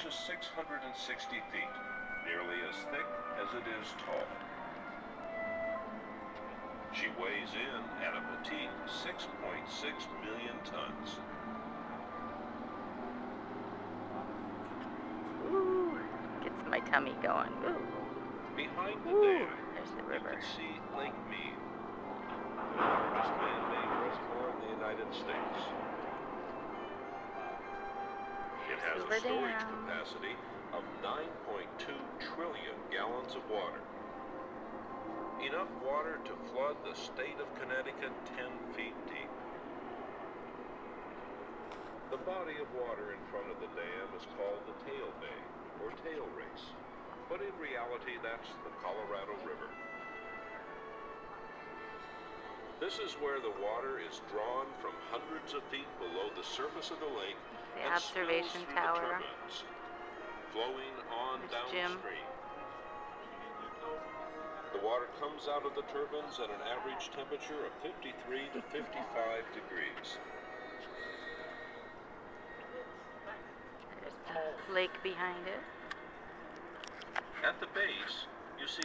to 660 feet, nearly as thick as it is tall. She weighs in at a petite 6.6 million tons. Ooh, gets my tummy going. Ooh. Behind the Ooh, dam, there's the river. you can see Lake Mead, the largest man-made reservoir in the United States. It has Hoover a storage Dam. capacity of 9.2 trillion gallons of water. Enough water to flood the state of Connecticut 10 feet deep. The body of water in front of the dam is called the tail bay, or tail race, but in reality that's the Colorado River. This is where the water is drawn from hundreds of feet below the surface of the lake The and observation spills through tower. the turbines, flowing on There's Jim. downstream. The water comes out of the turbines at an average temperature of 53 to 55 degrees. There's the lake behind it. At the base, you see